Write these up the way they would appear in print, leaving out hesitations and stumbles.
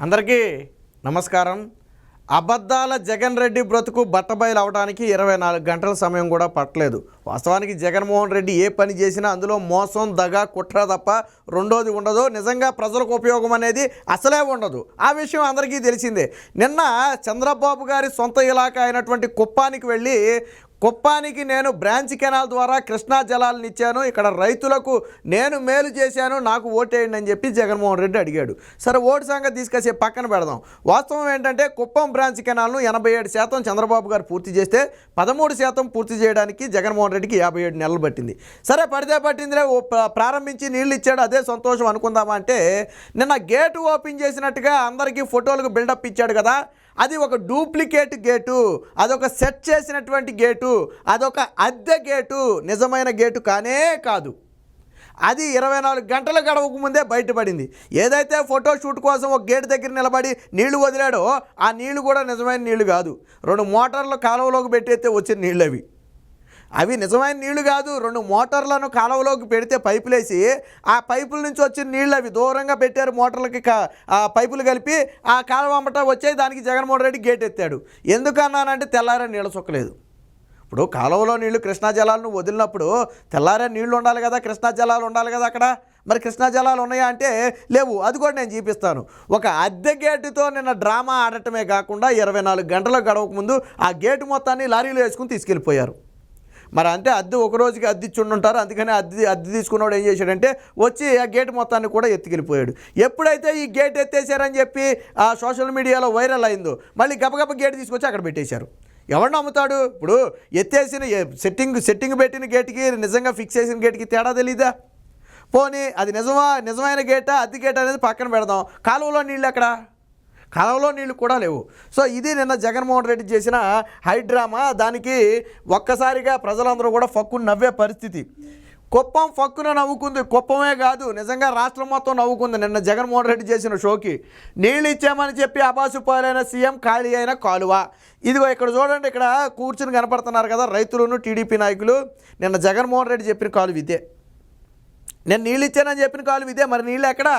అందరికీ నమస్కారం. అబద్ధాల జగన్ రెడ్డి బ్రతుకు బట్టబయలు అవడానికి 24 గంటల సమయం కూడా పట్టలేదు. వాస్తవానికి జగన్మోహన్ రెడ్డి ఏ పని చేసినా అందులో మోసం, దగా, కుట్ర తప్ప రెండోది ఉండదు. నిజంగా ప్రజలకు ఉపయోగం అనేది అసలే ఉండదు. ఆ విషయం అందరికీ తెలిసిందే. నిన్న చంద్రబాబు గారి సొంత ఇలాకా అయినటువంటి కుప్పానికి వెళ్ళి కుప్పానికి నేను బ్రాంచ్ కెనాల్ ద్వారా కృష్ణా జలాలను ఇచ్చాను, ఇక్కడ రైతులకు నేను మేలు చేశాను, నాకు ఓటేయండి అని చెప్పి జగన్మోహన్ రెడ్డి అడిగాడు. సరే, ఓటు సంగతి తీసుకొచ్చి పక్కన పెడదాం. వాస్తవం ఏంటంటే కుప్పం బ్రాంచ్ కెనాల్ను 87% చంద్రబాబు గారు పూర్తి చేస్తే 13% పూర్తి చేయడానికి జగన్మోహన్ రెడ్డికి 57 నెలలు పట్టింది. సరే, పడితే పట్టిందిలే, ప్రారంభించి నీళ్ళు ఇచ్చాడు, అదే సంతోషం అనుకుందామా అంటే నిన్న గేటు ఓపెన్ చేసినట్టుగా అందరికీ ఫోటోలకు బిల్డప్ ఇచ్చాడు కదా, అది ఒక డూప్లికేట్ గేటు, అదొక సెట్ చేసినటువంటి గేటు, అదొక అద్దె గేటు, నిజమైన గేటు కానే కాదు. అది 24 గంటల గడవకు ముందే బయటపడింది. ఏదైతే ఫోటో షూట్ కోసం ఒక గేటు దగ్గర నిలబడి నీళ్లు వదిలాడో ఆ నీళ్లు కూడా నిజమైన నీళ్లు కాదు. 2 మోటార్లు కాలువలోకి పెట్టేస్తే వచ్చిన నీళ్ళు అవి నిజమైన నీళ్లు కాదు. 2 మోటార్లను కాలువలోకి పెడితే పైపులేసి ఆ పైపుల నుంచి వచ్చిన నీళ్ళు అవి దూరంగా పెట్టారు. మోటార్లకి పైపులు కలిపి ఆ కాలువ అమ్మట వచ్చాయి. దానికి జగన్మోహన్ రెడ్డి గేట్ ఎత్తాడు. ఎందుకన్నానంటే తెల్లారే నీళ్ళ చుక్కలేదు. ఇప్పుడు కాలువలో నీళ్లు కృష్ణా జలాలను వదిలినప్పుడు తెల్లారే నీళ్లు ఉండాలి కదా, కృష్ణా జలాలు ఉండాలి కదా అక్కడ. మరి కృష్ణా జలాలు ఉన్నాయా అంటే లేవు. అది కూడా నేను చూపిస్తాను. ఒక అద్దె గేటుతో నిన్న డ్రామా ఆడటమే కాకుండా 24 గంటల గడవక ముందు ఆ గేటు మొత్తాన్ని లారీలో వేసుకుని తీసుకెళ్ళిపోయారు. మరి అంతే, అద్దె ఒక రోజుకి అద్దె ఇచ్చి ఉంటారు. అందుకని అద్దె తీసుకున్నవాడు ఏం చేశాడంటే వచ్చి ఆ గేట్ మొత్తాన్ని కూడా ఎత్తుకెళ్ళిపోయాడు. ఎప్పుడైతే ఈ గేట్ ఎత్తేసారని చెప్పి ఆ సోషల్ మీడియాలో వైరల్ అయిందో మళ్ళీ గబగబ గేట్ తీసుకొచ్చి అక్కడ పెట్టేశారు. ఎవరు నమ్ముతాడు? ఇప్పుడు ఎత్తేసిన సెట్టింగ్ పెట్టిన గేట్కి నిజంగా ఫిక్స్ చేసిన గేట్కి తేడా తెలీదా? పోనీ అది నిజమైన గేటా అద్దె గేట్ అనేది పక్కన పెడదాం. కాలువలో నీళ్ళు ఎక్కడ? కాలువలో నీళ్ళు కూడా లేవు. సో ఇది నిన్న జగన్మోహన్ రెడ్డి చేసిన హైడ్రామా. దానికి ఒక్కసారిగా ప్రజలందరూ కూడా ఫక్కును నవ్వే పరిస్థితి. కుప్పం ఫక్కున నవ్వుకుంది. కుప్పమే కాదు, నిజంగా రాష్ట్రం మొత్తం నవ్వుకుంది నిన్న జగన్మోహన్ రెడ్డి చేసిన షోకి. నీళ్ళు ఇచ్చామని చెప్పి అబాసుపాలైన సీఎం, ఖాళీ అయిన కాలువ. ఇదిగో ఇక్కడ చూడండి, ఇక్కడ కూర్చుని కనపడుతున్నారు కదా రైతులను, టీడీపీ నాయకులు. నిన్న జగన్మోహన్ రెడ్డి చెప్పిన కాలువ ఇదే. నేను నీళ్ళు ఇచ్చానని చెప్పిన కాలువ ఇదే. మరి నీళ్ళు ఎక్కడ?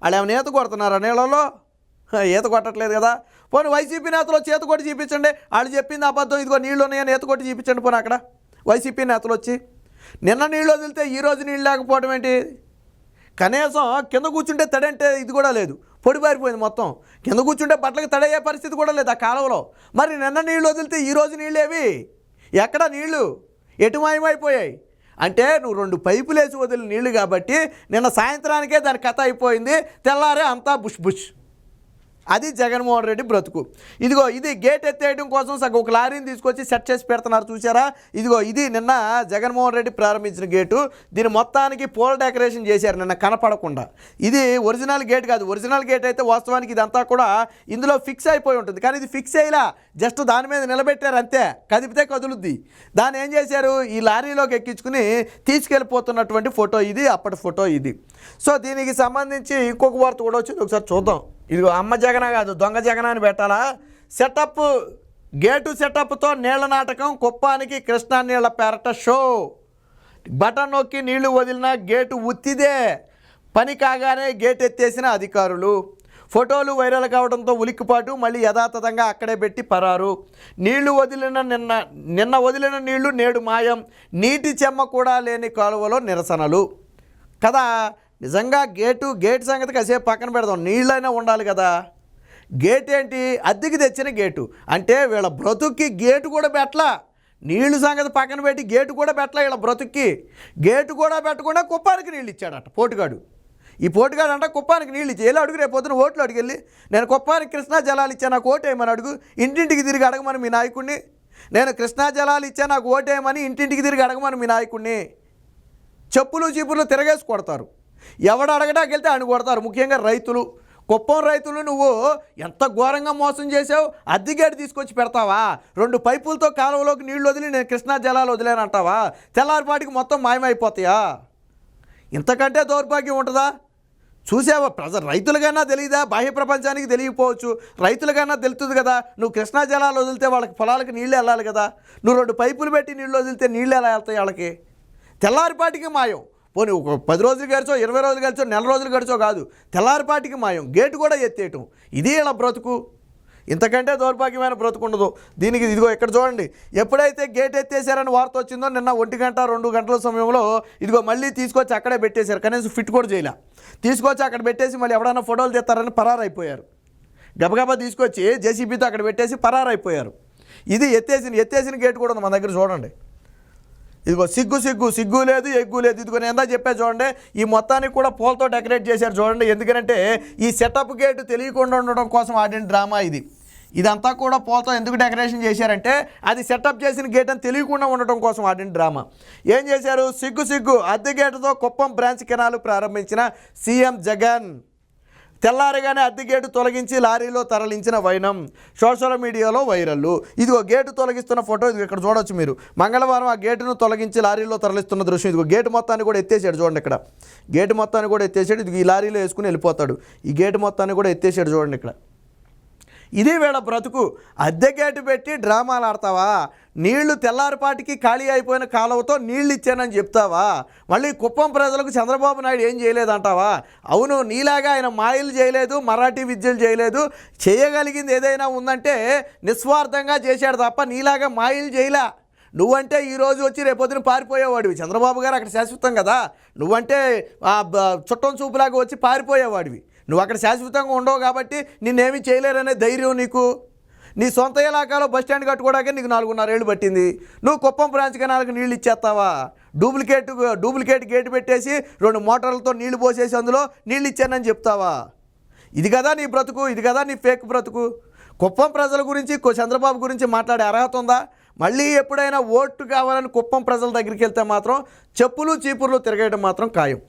వాళ్ళు ఏమైనా ఈత కొడుతున్నారా నీళ్ళలో? ఈత కొట్టట్లేదు కదా. పోనీ వైసీపీ నేతలు చేత కొట్టి చూపించండి. వాళ్ళు చెప్పింది అబద్ధం, ఇదిగో నీళ్ళు ఉన్నాయని ఈత కొట్టి చూపించండి. పోనీ అక్కడ వైసీపీ నేతలు వచ్చి నిన్న నీళ్ళు వదిలితే ఈరోజు నీళ్ళు లేకపోవడం ఏంటి? కనీసం కింద కూర్చుంటే తడంటే ఇది కూడా లేదు, పొడి పారిపోయింది మొత్తం. కింద కూర్చుంటే బట్టలకు తడయ్యే పరిస్థితి కూడా లేదు ఆ కాలువలో. మరి నిన్న నీళ్ళు వదిలితే ఈరోజు నీళ్ళు ఏవి? ఎక్కడ నీళ్ళు? ఎటు మాయమైపోయాయి? అంటే నువ్వు 2 పైపులు వేసి వదిలిన నీళ్ళు కాబట్టి నిన్న సాయంత్రానికే దాని కథ అయిపోయింది. తెల్లారే అంతా బుష్ బుష్. అది జగన్మోహన్ రెడ్డి బ్రతుకు. ఇదిగో ఇది గేట్ ఎత్తేయడం కోసం సగం ఒక లారీని తీసుకొచ్చి సెట్ చేసి పెడుతున్నారు, చూసారా? ఇదిగో ఇది నిన్న జగన్మోహన్ రెడ్డి ప్రారంభించిన గేటు. దీని మొత్తానికి పూల డెకరేషన్ చేశారు నిన్న కనపడకుండా. ఇది ఒరిజినల్ గేట్ కాదు. ఒరిజినల్ గేట్ అయితే వాస్తవానికి ఇదంతా కూడా ఇందులో ఫిక్స్ అయిపోయి ఉంటుంది. కానీ ఇది ఫిక్స్ అయ్యేలా జస్ట్ దాని మీద నిలబెట్టారు అంతే. కదిపితే కదులుద్ది. దాన్ని ఏం చేశారు? ఈ లారీలోకి ఎక్కించుకుని తీసుకెళ్ళిపోతున్నటువంటి ఫోటో ఇది, అప్పటి ఫోటో ఇది. సో దీనికి సంబంధించి ఇంకొక వార్త కూడా వచ్చింది, ఒకసారి చూద్దాం. ఇదిగో అమ్మ జగన కాదు, దొంగ జగన అని పెట్టాలా? సెటప్, గేటు సెటప్తో నీళ్ల నాటకం. కుప్పానికి కృష్ణా నీళ్ల పేరట షో. బటన్ నొక్కి నీళ్లు వదిలిన గేటు ఉత్తిదే. పని కాగానే గేట్ ఎత్తేసిన అధికారులు. ఫోటోలు వైరల్ కావడంతో ఉలిక్కిపాటు, మళ్ళీ యథాతథంగా అక్కడే పెట్టి పరారు. నీళ్లు వదిలిన నిన్న వదిలిన నీళ్లు నేడు మాయం. నీటి చెమ్మ కూడా లేని కాలువలో నిరసనలు కదా. నిజంగా గేట్ సంగతి కాసేపు పక్కన పెడదాం. నీళ్ళైనా ఉండాలి కదా. గేట్ ఏంటి? అద్దెకి తెచ్చిన గేటు. అంటే వీళ్ళ బ్రతుక్కి గేటు కూడా పెట్టలా. నీళ్ళు సంగతి పక్కన పెట్టి గేటు కూడా పెట్టలా వీళ్ళ బ్రతుక్కి. గేటు కూడా పెట్టకుండా కుప్పానికి నీళ్ళు ఇచ్చాడట పోటుగాడు. ఈ పోటుగాడు అంట కుప్పానికి నీళ్ళు ఇచ్చి వెళ్ళి అడుగు, రేపు పొద్దున ఓట్లు అడిగెళ్ళి నేను కుప్పానికి కృష్ణా జలాలు ఇచ్చా నాకు ఓటేయమని అడుగు. ఇంటింటికి తిరిగి అడగమని మీ నాయకుడిని. నేను కృష్ణా జలాలు ఇచ్చా నాకు ఓటేయమని ఇంటింటికి తిరిగి అడగమని మీ నాయకుడిని. చెప్పులు చీపులు తిరగేసి కొడతారు. ఎవడు అడగడానికి వెళ్తే ఆయన కొడతారు. ముఖ్యంగా రైతులు, కుప్పం రైతులు. నువ్వు ఎంత ఘోరంగా మోసం చేసావు. అద్దెగేటు తీసుకొచ్చి పెడతావా? 2 పైపులతో కాలువలోకి నీళ్లు వదిలి నేను కృష్ణా జలాలు వదిలేనంటావా? తెల్లారిపాటికి మొత్తం మాయమైపోతాయా? ఇంతకంటే దౌర్భాగ్యం ఉంటుందా? చూసావా? రైతులకైనా తెలియదా? బాహ్య ప్రపంచానికి తెలియకపోవచ్చు, రైతులకైనా తెలుస్తుంది కదా. నువ్వు కృష్ణా జలాలు వదిలితే వాళ్ళకి పొలాలకు నీళ్ళు వెళ్ళాలి కదా. నువ్వు 2 పైపులు పెట్టి నీళ్ళు వదిలితే నీళ్ళు ఎలా వెళ్తాయి వాళ్ళకి? తెల్లారిపాటికి మాయం. పోనీ ఒక 10 రోజులు గడిచో 20 రోజులు గడిచో నెల రోజులు గడిచో కాదు, తెల్లారిపాటికి మాయం, గేటు కూడా ఎత్తేయటం. ఇది ఇలా బ్రతుకు. ఇంతకంటే దౌర్భాగ్యమైన బ్రతుకు ఉండదు. దీనికి ఇదిగో ఇక్కడ చూడండి, ఎప్పుడైతే గేట్ ఎత్తేసారని వార్త వచ్చిందో నిన్న 1 గంట 2 గంటల సమయంలో ఇదిగో మళ్ళీ తీసుకొచ్చి అక్కడే పెట్టేశారు. కనీసం ఫిట్ కూడా చేయలే. తీసుకొచ్చి అక్కడ పెట్టేసి మళ్ళీ ఎవడన్నా ఫోటోలు తీస్తారని పరారైపోయారు. గబగబా తీసుకొచ్చి జేసీబీతో అక్కడ పెట్టేసి పరారైపోయారు. ఇది ఎత్తేసిన గేట్ కూడా ఉంది మన దగ్గర. చూడండి, ఇదిగో సిగ్గు లేదు, ఎగ్గు లేదు. ఇదిగో నేను ఎంత చెప్పా చూడండి, ఈ మొత్తానికి కూడా పూలతో డెకరేట్ చేశారు చూడండి. ఎందుకంటే ఈ సెటప్ గేటు తెలియకుండా ఉండడం కోసం ఆడిన డ్రామా ఇది. ఇదంతా కూడా పూలతో ఎందుకు డెకరేషన్ చేశారంటే అది సెటప్ చేసిన గేట్ అని తెలియకుండా ఉండటం కోసం ఆడిన డ్రామా. ఏం చేశారు? సిగ్గు అద్దె గేటుతో కుప్పం బ్రాంచ్ కెనాలు ప్రారంభించిన సీఎం జగన్. తెల్లారిగానే అద్దె గేటు తొలగించి లారీలో తరలించిన వైనం సోషల్ మీడియాలో వైరల్. ఇదిగో గేటు తొలగిస్తున్న ఫోటో ఇది ఇక్కడ చూడొచ్చు మీరు. మంగళవారం ఆ గేటును తొలగించి లారీలో తరలిస్తున్న దృశ్యం. ఇదిగో గేటు మొత్తాన్ని కూడా ఎత్తేసాడు చూడండి. ఇక్కడ గేటు మొత్తాన్ని కూడా ఎత్తేసాడు. ఇది ఈ లారీలో వేసుకుని వెళ్ళిపోతాడు. ఈ గేటు మొత్తాన్ని కూడా ఎత్తేసాడు చూడండి ఇక్కడ. ఇది వీళ్ళ బ్రతుకు. అద్దె గేటు పెట్టి డ్రామాలు ఆడతావా? నీళ్లు తెల్లారిపాటికి ఖాళీ అయిపోయిన కాలువతో నీళ్ళు ఇచ్చానని చెప్తావా? మళ్ళీ కుప్పం ప్రజలకు చంద్రబాబు నాయుడు ఏం చేయలేదంటావా? అవును, నీలాగా ఆయన మాయలు చేయలేదు, మరాఠీ విద్యలు చేయలేదు. చేయగలిగింది ఏదైనా ఉందంటే నిస్వార్థంగా చేశాడు తప్ప నీలాగా మాయలు చేయలే. నువ్వంటే ఈరోజు వచ్చి రేపొద్దున పారిపోయేవాడివి. చంద్రబాబు గారు అక్కడ శాశ్వతం కదా. నువ్వంటే చుట్టం చూపులాగా వచ్చి పారిపోయేవాడివి. నువ్వు అక్కడ శాశ్వతంగా ఉండవు కాబట్టి నిన్నేమీ చేయలేరనే ధైర్యం నీకు. నీ సొంత ఇలాకాలో బస్టాండ్ కట్టుకోవడానికి నీకు 4.5 ఏళ్ళు పట్టింది. నువ్వు కుప్పం బ్రాంచ్ కెనాల్కి నీళ్ళు ఇచ్చేస్తావా? డూప్లికేట్ గేటు పెట్టేసి 2 మోటార్లతో నీళ్లు పోసేసి అందులో నీళ్ళు ఇచ్చానని చెప్తావా? ఇది కదా నీ బ్రతుకు, ఇది కదా నీ ఫేక్ బ్రతుకు. కుప్పం ప్రజల గురించి చంద్రబాబు గురించి మాట్లాడే అర్హత ఉందా? మళ్ళీ ఎప్పుడైనా ఓటు కావాలని కుప్పం ప్రజల దగ్గరికి వెళ్తే మాత్రం చెప్పులు చీపుర్లు తిరగేయడం మాత్రం ఖాయం.